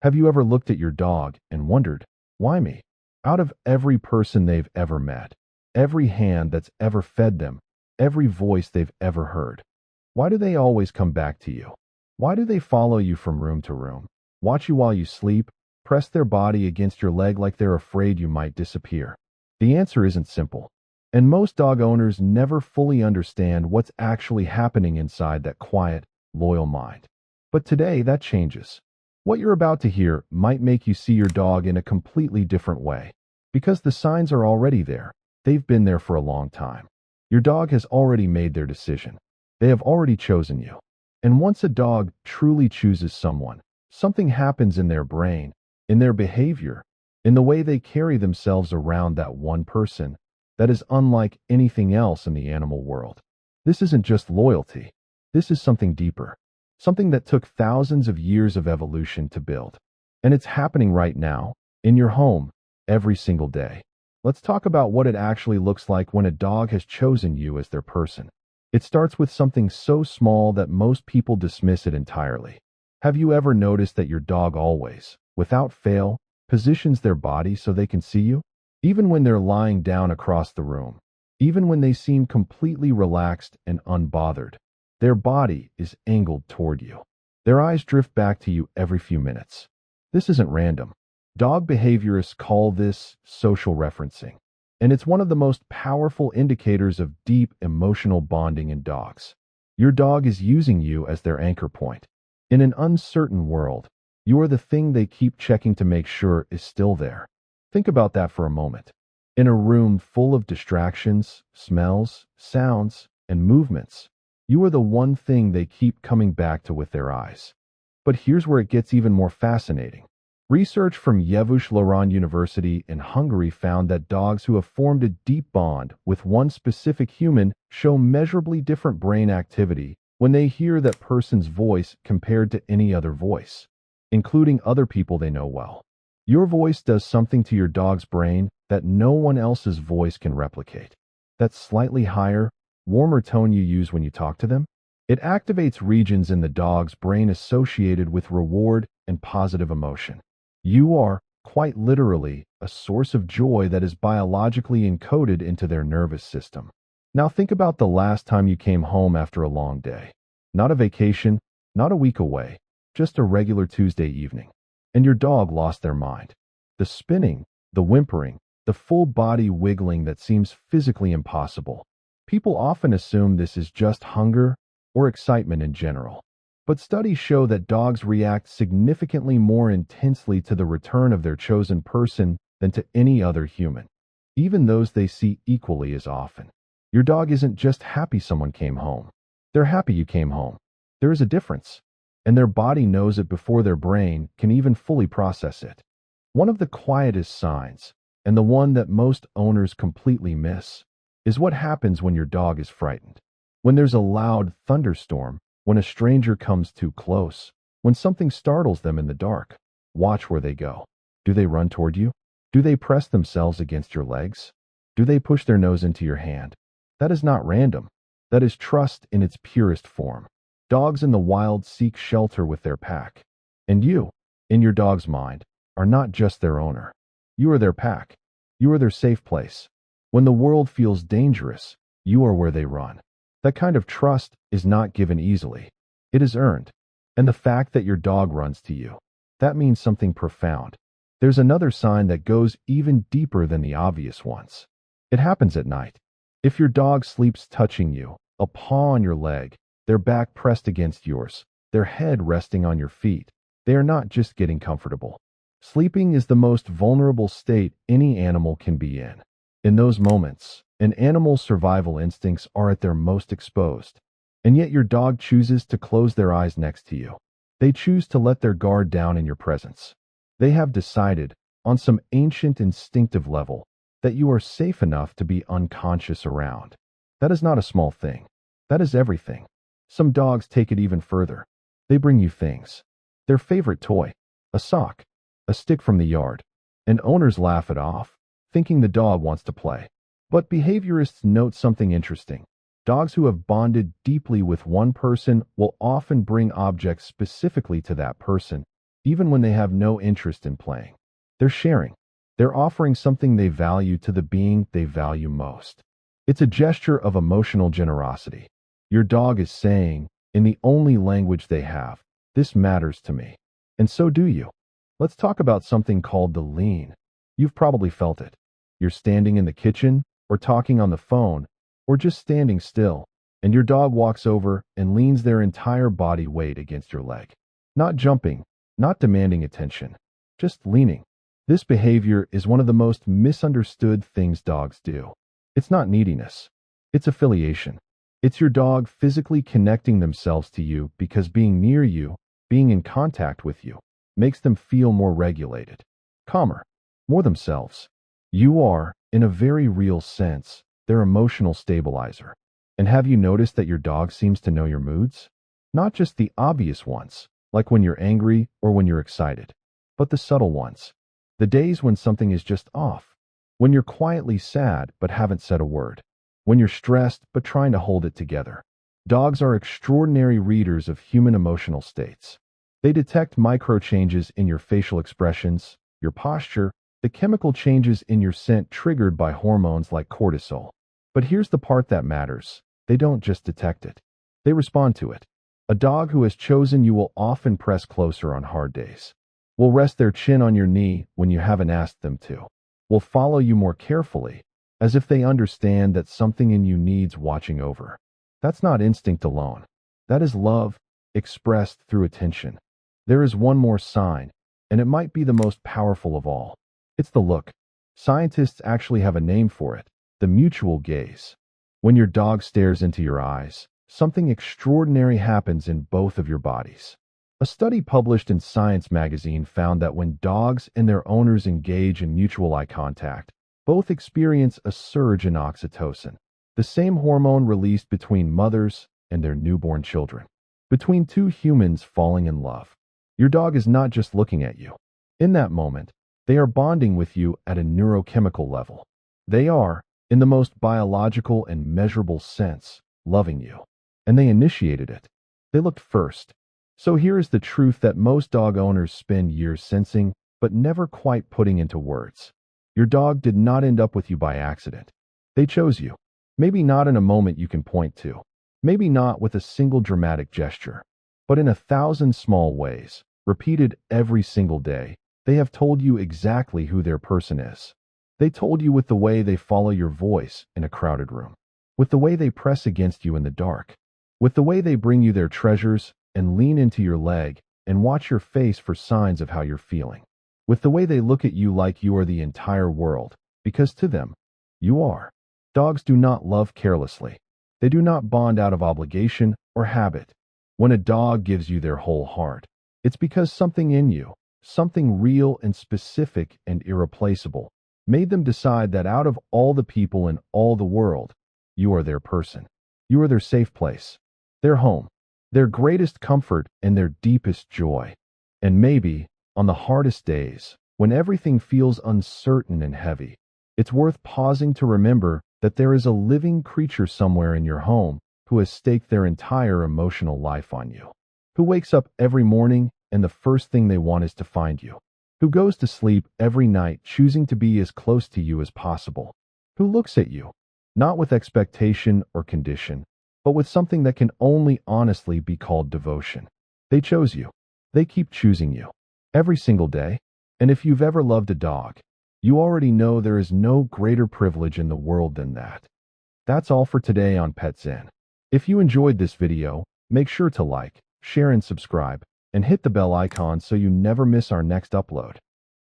Have you ever looked at your dog and wondered, why me? Out of every person they've ever met, every hand that's ever fed them, every voice they've ever heard, why do they always come back to you? Why do they follow you from room to room, watch you while you sleep, press their body against your leg like they're afraid you might disappear? The answer isn't simple, and most dog owners never fully understand what's actually happening inside that quiet, loyal mind. But today, that changes. What you're about to hear might make you see your dog in a completely different way, because the signs are already there. They've been there for a long time. Your dog has already made their decision. They have already chosen you. And once a dog truly chooses someone, something happens in their brain, in their behavior, in the way they carry themselves around that one person, that is unlike anything else in the animal world. This isn't just loyalty. This is something deeper. Something that took thousands of years of evolution to build. And it's happening right now, in your home, every single day. Let's talk about what it actually looks like when a dog has chosen you as their person. It starts with something so small that most people dismiss it entirely. Have you ever noticed that your dog always, without fail, positions their body so they can see you? Even when they're lying down across the room, even when they seem completely relaxed and unbothered, their body is angled toward you. Their eyes drift back to you every few minutes. This isn't random. Dog behaviorists call this social referencing, and it's one of the most powerful indicators of deep emotional bonding in dogs. Your dog is using you as their anchor point. In an uncertain world, you are the thing they keep checking to make sure is still there. Think about that for a moment. In a room full of distractions, smells, sounds, and movements, you are the one thing they keep coming back to with their eyes. But here's where it gets even more fascinating. Research from Eötvös Loránd University in Hungary found that dogs who have formed a deep bond with one specific human show measurably different brain activity when they hear that person's voice compared to any other voice, including other people they know well. Your voice does something to your dog's brain that no one else's voice can replicate. That slightly higher, warmer tone you use when you talk to them, it activates regions in the dog's brain associated with reward and positive emotion. You are, quite literally, a source of joy that is biologically encoded into their nervous system. Now think about the last time you came home after a long day. Not a vacation, not a week away, just a regular Tuesday evening. And your dog lost their mind. The spinning, the whimpering, the full body wiggling that seems physically impossible. People often assume this is just hunger or excitement in general. But studies show that dogs react significantly more intensely to the return of their chosen person than to any other human, even those they see equally as often. Your dog isn't just happy someone came home. They're happy you came home. There is a difference, and their body knows it before their brain can even fully process it. One of the quietest signs, and the one that most owners completely miss, is what happens when your dog is frightened. When there's a loud thunderstorm, when a stranger comes too close, when something startles them in the dark, watch where they go. Do they run toward you? Do they press themselves against your legs? Do they push their nose into your hand? That is not random. That is trust in its purest form. Dogs in the wild seek shelter with their pack. And you, in your dog's mind, are not just their owner. You are their pack. You are their safe place. When the world feels dangerous, you are where they run. That kind of trust is not given easily. It is earned. And the fact that your dog runs to you, that means something profound. There's another sign that goes even deeper than the obvious ones. It happens at night. If your dog sleeps touching you, a paw on your leg, their back pressed against yours, their head resting on your feet, they are not just getting comfortable. Sleeping is the most vulnerable state any animal can be in. In those moments, an animal's survival instincts are at their most exposed. And yet your dog chooses to close their eyes next to you. They choose to let their guard down in your presence. They have decided, on some ancient instinctive level, that you are safe enough to be unconscious around. That is not a small thing. That is everything. Some dogs take it even further. They bring you things. Their favorite toy, a sock, a stick from the yard, and owners laugh it off, thinking the dog wants to play. But behaviorists note something interesting. Dogs who have bonded deeply with one person will often bring objects specifically to that person, even when they have no interest in playing. They're sharing. They're offering something they value to the being they value most. It's a gesture of emotional generosity. Your dog is saying, in the only language they have, "This matters to me." And so do you. Let's talk about something called the lean. You've probably felt it. You're standing in the kitchen, or talking on the phone, or just standing still, and your dog walks over and leans their entire body weight against your leg. Not jumping, not demanding attention, just leaning. This behavior is one of the most misunderstood things dogs do. It's not neediness. It's affiliation. It's your dog physically connecting themselves to you because being near you, being in contact with you, makes them feel more regulated, calmer, more themselves. You are, in a very real sense, their emotional stabilizer. And have you noticed that your dog seems to know your moods? Not just the obvious ones, like when you're angry or when you're excited, but the subtle ones. The days when something is just off. When you're quietly sad but haven't said a word. When you're stressed but trying to hold it together. Dogs are extraordinary readers of human emotional states. They detect micro changes in your facial expressions, your posture, the chemical changes in your scent triggered by hormones like cortisol. But here's the part that matters. They don't just detect it. They respond to it. A dog who has chosen you will often press closer on hard days. Will rest their chin on your knee when you haven't asked them to. Will follow you more carefully, as if they understand that something in you needs watching over. That's not instinct alone. That is love, expressed through attention. There is one more sign, and it might be the most powerful of all. It's the look. Scientists actually have a name for it, the mutual gaze. When your dog stares into your eyes, something extraordinary happens in both of your bodies. A study published in Science magazine found that when dogs and their owners engage in mutual eye contact, both experience a surge in oxytocin, the same hormone released between mothers and their newborn children, between two humans falling in love. Your dog is not just looking at you. In that moment, they are bonding with you at a neurochemical level. They are, in the most biological and measurable sense, loving you. And they initiated it. They looked first. So here is the truth that most dog owners spend years sensing, but never quite putting into words. Your dog did not end up with you by accident. They chose you. Maybe not in a moment you can point to. Maybe not with a single dramatic gesture. But in 1,000 small ways, repeated every single day, they have told you exactly who their person is. They told you with the way they follow your voice in a crowded room, with the way they press against you in the dark, with the way they bring you their treasures and lean into your leg and watch your face for signs of how you're feeling, with the way they look at you like you are the entire world, because to them, you are. Dogs do not love carelessly. They do not bond out of obligation or habit. When a dog gives you their whole heart, it's because something in you, something real and specific and irreplaceable, made them decide that out of all the people in all the world, you are their person. You are their safe place, their home, their greatest comfort and their deepest joy. And maybe, on the hardest days, when everything feels uncertain and heavy, it's worth pausing to remember that there is a living creature somewhere in your home who has staked their entire emotional life on you, who wakes up every morning and the first thing they want is to find you, who goes to sleep every night choosing to be as close to you as possible, who looks at you, not with expectation or condition, but with something that can only honestly be called devotion. They chose you. They keep choosing you. Every single day. And if you've ever loved a dog, you already know there is no greater privilege in the world than that. That's all for today on Pet Zen. If you enjoyed this video, make sure to like, share and subscribe, and hit the bell icon so you never miss our next upload.